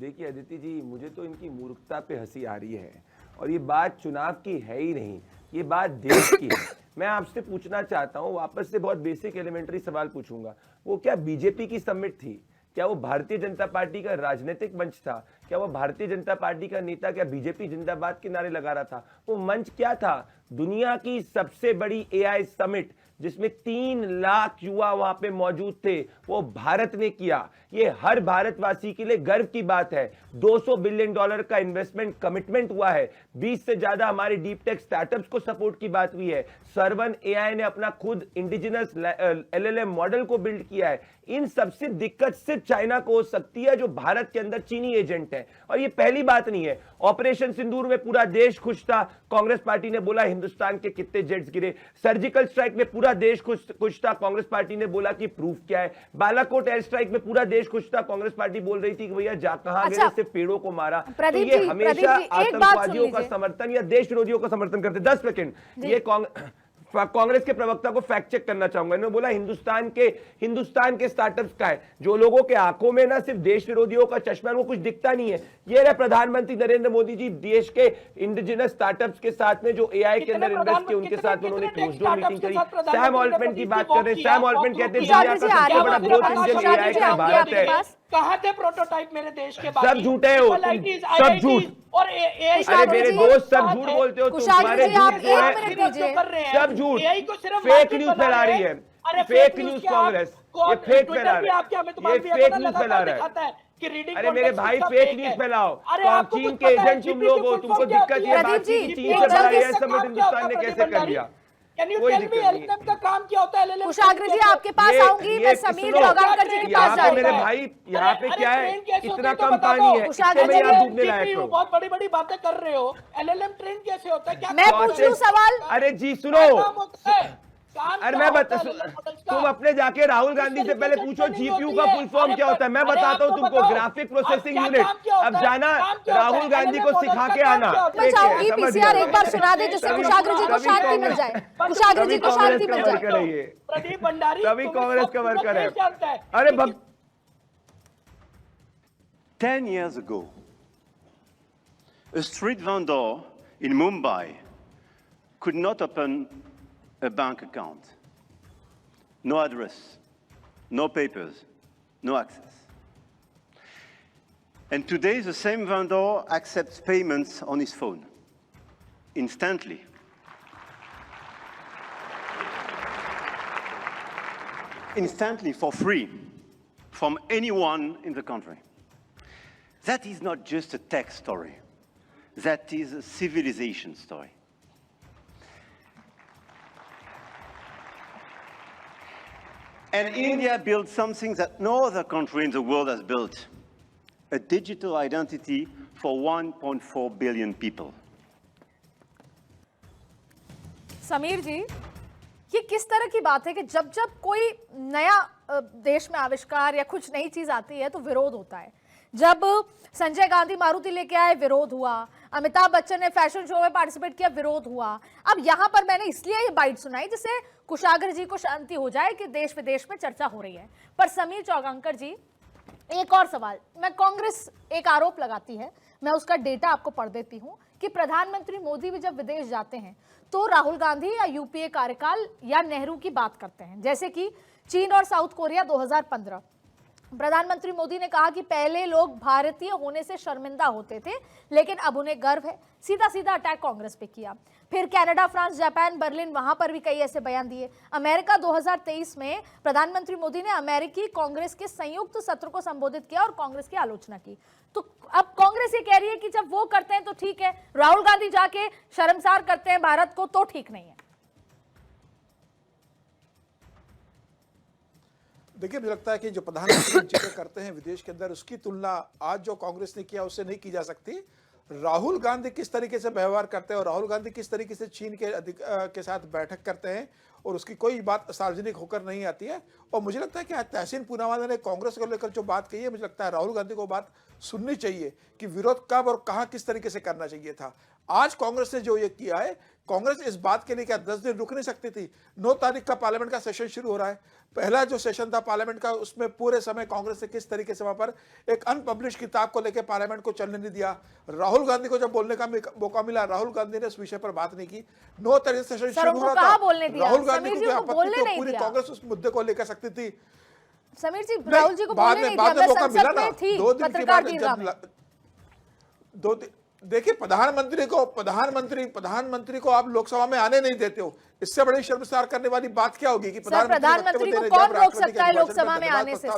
देखिए अदिति जी, मुझे तो इनकी मूर्खता पे हंसी आ रही है और ये बात चुनाव की है ही नहीं, ये बात देश की है। मैं आपसे पूछना चाहता हूँ, वापस से बहुत बेसिक एलिमेंट्री सवाल पूछूंगा। वो क्या बीजेपी की समिट थी? क्या वो भारतीय जनता पार्टी का राजनीतिक मंच था? क्या वो भारतीय जनता पार्टी का नेता क्या बीजेपी जिंदाबाद के नारे लगा रहा था? वो मंच क्या था? दुनिया की सबसे बड़ी एआई समिट जिसमें 3 लाख युवा वहां पे मौजूद थे, वो भारत ने किया। ये हर भारतवासी के लिए गर्व की बात है। $200 बिलियन का इन्वेस्टमेंट कमिटमेंट हुआ है। 20 से ज्यादा हमारे डीप टेक स्टार्टअप्स को सपोर्ट की बात हुई है। सर्वन एआई ने अपना खुद इंडिजिनस एलएलएम मॉडल को बिल्ड किया है। इन सबसे दिक्कत सिर्फ चाइना को हो सकती है, जो भारत के अंदर चीनी एजेंट है। और ये पहली बात नहीं है। ऑपरेशन सिंदूर में पूरा देश खुश था। कांग्रेस पार्टी ने बोला हिंदुस्तान के कितने जेट्स गिरे। सर्जिकल स्ट्राइक में पूरा देश खुश था। कांग्रेस पार्टी ने बोला कि प्रूफ क्या है। बालाकोट एयर स्ट्राइक में पूरा देश खुश था। कांग्रेस पार्टी बोल रही थी कि भैया कहां गए, सिर्फ पेड़ों को मारा। तो ये हमेशा आतंकवादियों का समर्थन या देश विरोधियों का समर्थन करते। 10 सेकंड, ये कांग्रेस के प्रवक्ता को फैक्ट चेक करना चाहूंगा। इन्होंने बोला हिंदुस्तान के स्टार्टअप्स का है। जो लोगों के आंखों में ना सिर्फ देश विरोधियों का चश्मा, वो कुछ दिखता नहीं है। ये रहे प्रधानमंत्री नरेंद्र मोदी जी, देश के इंडिजिनस स्टार्टअप्स के साथ में जो एआई के अंदर इन्वेस्ट किए, उनके साथ उन्होंने क्लोज डोर मीटिंग करी। सैम ऑल्टमेंट की बात कर रहे हैं। सैम ऑल्टमेंट कहते हैं दुनिया का सबसे बड़ा ग्रोथ इंजन एआई का भारत है। कहाँ थे प्रोटोटाइप मेरे देश के? सब झूठे हो, सब झूठ। और अरे मेरे दोस्त, सब झूठ बोलते हो। तुम्हारे सब झूठ, फेक न्यूज फैला रही है। फेक न्यूज कांग्रेस, ये फेक फैला रहा है, ये फेक न्यूज फैला रहा है। अरे मेरे भाई, फेक न्यूज फैलाओ। चीन के एजेंट तुम लोग हो। तुमको दिक्कत ये बात थी कि चीन से बड़ा एआई समिट हिंदुस्तान ने कैसे कर लिया। एलएलएम का काम क्या होता है? कुशाग्र जी आपके पास आऊंगी, मैं समीर चौगानकर जी के पास जा रही हूं। मेरे भाई, यहाँ पे क्या है, इतना कम पानी है, कुशाग्र इससे मैं यहाँ जी डूबने लायक हूँ। बहुत बड़ी बड़ी बातें कर रहे हो। एलएलएम ट्रेन कैसे होता है? क्या मैं पूछ लूं सवाल? अरे जी सुनो, अरे मैं तुम अपने जाके राहुल गांधी से पहले पूछो जीपीयू का फुल फॉर्म क्या होता है। मैं बताता हूँ तुमको, ग्राफिक प्रोसेसिंग यूनिट। अब जाना राहुल गांधी को सिखा के आना। मैं चाहूंगी पीसीआर एक बार सुना दे, जिससे कुशाग्र जी को शांति मिल जाए। कुशाग्र जी को शांति मिल जाए। प्रदीप भंडारी तभी कांग्रेस का वर्कर है। अरे 10 years ago, a street vendor in Mumbai could not open a bank account. No address, no papers, no access. And today, the same vendor accepts payments on his phone, instantly. Instantly, for free, from anyone in the country. That is not just a tech story. That is a civilization story. And India built something that no other country in the world has built, a digital identity for 1.4 billion people. Sameer जी, ये किस तरह की बात है कि जब जब कोई नया देश में आविष्कार या कुछ नई चीज आती है तो विरोध होता है। जब संजय गांधी मारुति लेके आए, विरोध हुआ। अमिताभ बच्चन ने फैशन शो में पार्टिसिपेट किया, विरोध हुआ। अब यहाँ पर मैंने इसलिए ये बाइट सुनाई जिससे कुशाग्र जी को शांति हो जाए कि देश विदेश में चर्चा हो रही है। पर समीर चौगानकर जी, एक और सवाल। मैं कांग्रेस एक आरोप लगाती है, मैं उसका डेटा आपको पढ़ देती हूं कि प्रधानमंत्री मोदी भी जब विदेश जाते हैं तो राहुल गांधी या यूपीए कार्यकाल या नेहरू की बात करते हैं। जैसे कि चीन और साउथ कोरिया 2015, प्रधानमंत्री मोदी ने कहा कि पहले लोग भारतीय होने से शर्मिंदा होते थे, लेकिन अब उन्हें गर्व है। सीधा सीधा अटैक कांग्रेस पे किया। फिर कनाडा, फ्रांस, जापान, बर्लिन, वहां पर भी कई ऐसे बयान दिए। अमेरिका 2023 में प्रधानमंत्री मोदी ने अमेरिकी कांग्रेस के संयुक्त सत्र को संबोधित किया और कांग्रेस की आलोचना की। तो अब कांग्रेस ये कह रही है कि जब वो करते हैं तो ठीक है, राहुल गांधी जाके शर्मसार करते हैं भारत को तो ठीक नहीं है। देखिए, मुझे लगता है कि जो प्रधानमंत्री चीजें करते हैं विदेश के अंदर, उसकी तुलना आज जो कांग्रेस ने किया उससे नहीं की जा सकती। राहुल गांधी किस तरीके से व्यवहार करते हैं और राहुल गांधी किस तरीके से चीन के साथ बैठक करते हैं और उसकी कोई बात सार्वजनिक होकर नहीं आती है। और मुझे लगता है कि आज तहसीन पूनावाला ने कांग्रेस को लेकर जो बात कही है, मुझे लगता है राहुल गांधी को बात सुननी चाहिए कि विरोध कब और कहां किस तरीके से करना चाहिए था। आज कांग्रेस ने जो ये किया है, कांग्रेस इस बात के लिए क्या 10 दिन रुक नहीं सकती थी? 9 तारीख का पार्लियामेंट का सेशन शुरू हो रहा है। पहला जो सेशन था पार्लियामेंट का, उसमें पूरे समय कांग्रेस ने किस तरीके से वहां पर एक अनपब्लिश किताब को लेकर पार्लियामेंट को चलने नहीं दिया। राहुल गांधी को जब बोलने का मौका मिला, राहुल गांधी ने इस विषय पर बात नहीं की। 9 तारीख से सेशन शुरू हो रहा था, राहुल गांधी को कोई आपत्ति थी? पूरी कांग्रेस उस मुद्दे को लेकर सकती थी। समीर जी, राहुल जी को बाद बोलने में नहीं दिया, मौका मिला ना, थी 2 दिन के पत्रकार बाद दीर्घा में। देखिए, प्रधानमंत्री को आप लोकसभा में आने नहीं देते हो, इससे बड़ी शर्मसार करने वाली बात क्या होगी कि प्रधानमंत्री को कौन रोक सकता है लोकसभा में आने से?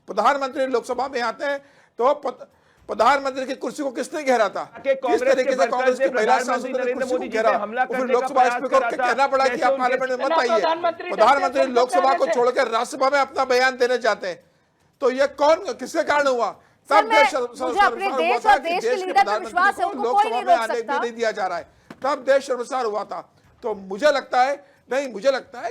प्रधानमंत्री लोकसभा में आते हैं तो प्रधानमंत्री की कुर्सी को किसने घेरा था? किस तरीके से कांग्रेस के महिला सांसद ने कुर्सी को घेरा? फिर लोकसभा स्पीकर को कहना पड़ा कि आप पार्लियामेंट में मत आइए। प्रधानमंत्री लोकसभा को छोड़कर राज्यसभा में अपना बयान देने जाते हैं, तो ये कौन, किसके कारण हुआ? तब मुझे अपने देश और देश के लीडर पर विश्वास है, उनको कोई नहीं रोक सकता। नहीं दिया जा रहा है, तब देश शर्मसार हुआ था। तो मुझे लगता है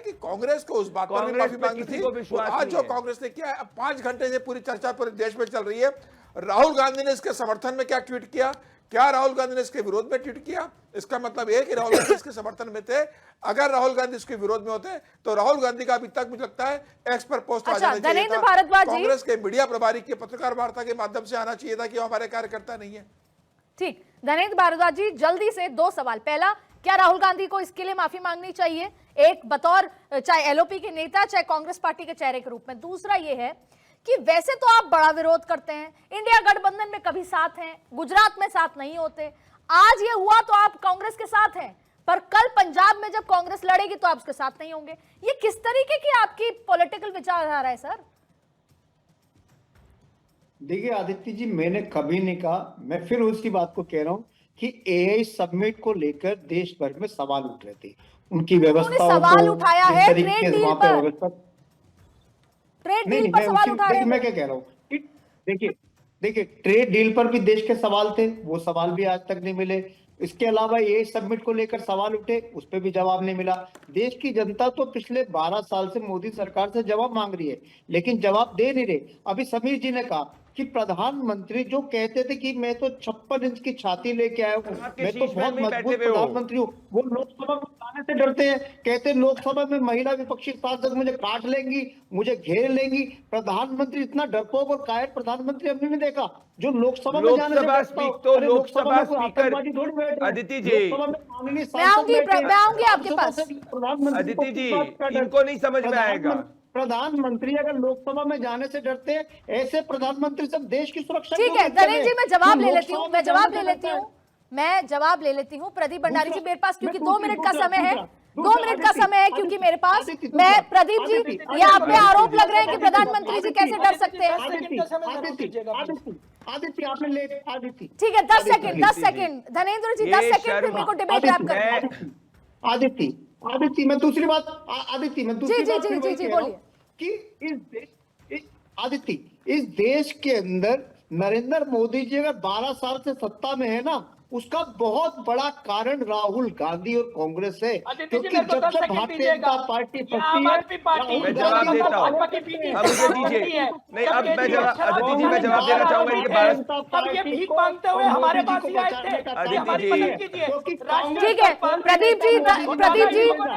कि कांग्रेस को उस बात पर भी माफी मांगनी थी। आज जो कांग्रेस ने किया, 5 घंटे से पूरी चर्चा पूरे देश में चल रही है। राहुल गांधी ने इसके समर्थन में क्या ट्वीट किया, क्या राहुल गांधी ने इसके विरोध में ट्वीट किया? इसका मतलब यह है कि राहुल गांधी इसके समर्थन में थे। अगर राहुल गांधी इसके विरोध में होते तो राहुल गांधी का अभी तक मुझे लगता है एक्स पर पोस्ट आ जाना चाहिए था। कांग्रेस के मीडिया प्रभारी की पत्रकार वार्ता के माध्यम से आना चाहिए था कि वो हमारे कार्यकर्ता नहीं है। ठीक, धनेंद्र भारद्वाज जी, जल्दी से 2 सवाल। पहला, क्या राहुल गांधी को इसके लिए माफी मांगनी चाहिए, एक बतौर चाहे एलओपी के नेता चाहे कांग्रेस पार्टी के चेहरे के रूप में? दूसरा ये है कि वैसे तो आप बड़ा विरोध करते हैं, इंडिया गठबंधन में कभी साथ हैं, गुजरात में साथ नहीं होते, आज ये हुआ तो आप कांग्रेस के साथ हैं, पर कल पंजाब में जब कांग्रेस लड़ेगी तो आप उसके साथ नहीं होंगे। ये किस तरीके की आपकी पॉलिटिकल विचारधारा है सर? देखिए आदित्य जी, मैंने कभी नहीं कहा, मैं फिर उसी बात को कह रहा हूं कि एआई समिट को लेकर देश भर में सवाल उठ रहे थे, उनकी व्यवस्था सवाल उठाया है ट्रेड डील पर, ट्रेड डील पर सवाल उठा रहे हैं। मैं क्या कह रहा हूँ कि देखिए ट्रेड डील पर भी देश के सवाल थे, वो सवाल भी आज तक नहीं मिले। इसके अलावा ये समिट को लेकर सवाल उठे, उस पर भी जवाब नहीं मिला। देश की जनता तो पिछले 12 साल से मोदी सरकार से जवाब मांग रही है, लेकिन जवाब दे नहीं रहे। अभी समीर जी ने कहा कि प्रधानमंत्री जो कहते थे कि मैं तो 56 इंच की छाती लेके आया हूँ, मैं तो बहुत मजबूत प्रधानमंत्री हूँ, वो लोकसभा में आने से डरते हैं। कहते लोकसभा में महिला विपक्षी सांसद मुझे काट लेंगी, मुझे घेर लेंगी। प्रधानमंत्री इतना डरपोक और कायर प्रधानमंत्री हमने नहीं देखा जो लोकसभा में जाने से डरता हो। लोकसभा स्पीकर अदिति जी, मैं आऊंगी आपके पास। अदिति जी, इनको नहीं समझ में आएगा। प्रधानमंत्री अगर लोकसभा में जाने से डरते हैं, ऐसे प्रधानमंत्री सब देश की सुरक्षा। ठीक है धनेंद्र जी, मैं जवाब ले लेती हूँ, मैं जवाब ले लेती हूँ प्रदीप भंडारी जी मेरे पास, क्योंकि 2 मिनट का समय है, 2 मिनट का समय है क्योंकि मेरे पास। मैं प्रदीप जी, ये आप पे आरोप लग रहे हैं कि प्रधानमंत्री जी कैसे डर सकते हैं? आदित्य आपने ले आदित्य, ठीक है 10 सेकंड धनेंद्र जी, 10 सेकंड फिर मेरे को डिबेट रैप करना। आदित्य मैं दूसरी बात बोलिए कि इस देश के अंदर नरेंद्र मोदी जी अगर 12 साल से सत्ता में है ना, उसका बहुत बड़ा कारण राहुल गांधी और कांग्रेस है, क्योंकि जब से भारतीय जनता पार्टी मैं जवाब देता हूँ, अब मुझे दीजिए। नहीं, अब मैं जवाब, अदिति जी मैं जवाब देना चाहूंगा इनके बारे में। भीख मांगते हुए हमारे पास ही आए थे। अदिति जी ठीक है, प्रदीप जी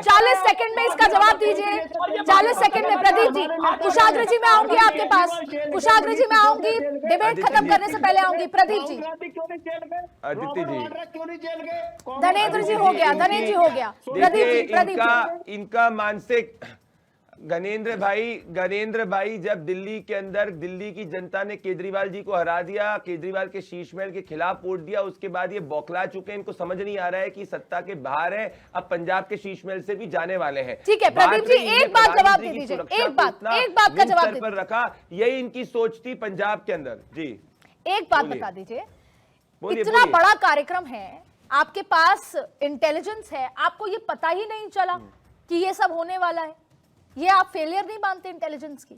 40 सेकंड में इसका जवाब दीजिए, 40 सेकंड में। प्रदीप जी, कुशाग्र जी मैं आऊंगी आपके पास, कुशाग्र जी मैं आऊंगी, डिबेट खत्म करने से पहले आऊंगी। प्रदीप जी, अदिति जी, धनेंद्र जी हो गया, देखिए इनका मानसिक, गणेंद्र भाई जब दिल्ली के अंदर दिल्ली की जनता ने केजरीवाल जी को हरा दिया, केजरीवाल के शीश महल के खिलाफ वोट दिया, उसके बाद ये बौखला चुके हैं। इनको समझ नहीं आ रहा है कि सत्ता के बाहर है, अब पंजाब के शीश महल से भी जाने वाले हैं। ठीक है प्रदीप जी, एक बात जवाब दे दीजिए, एक बात का जवाब पर रखा, यही इनकी सोच थी पंजाब के अंदर। जी एक बात बता दीजिए, इतना बड़ा कार्यक्रम है, आपके पास इंटेलिजेंस है, आपको ये पता ही नहीं चला कि ये सब होने वाला है? ये आप फेलियर नहीं मानते इंटेलिजेंस की?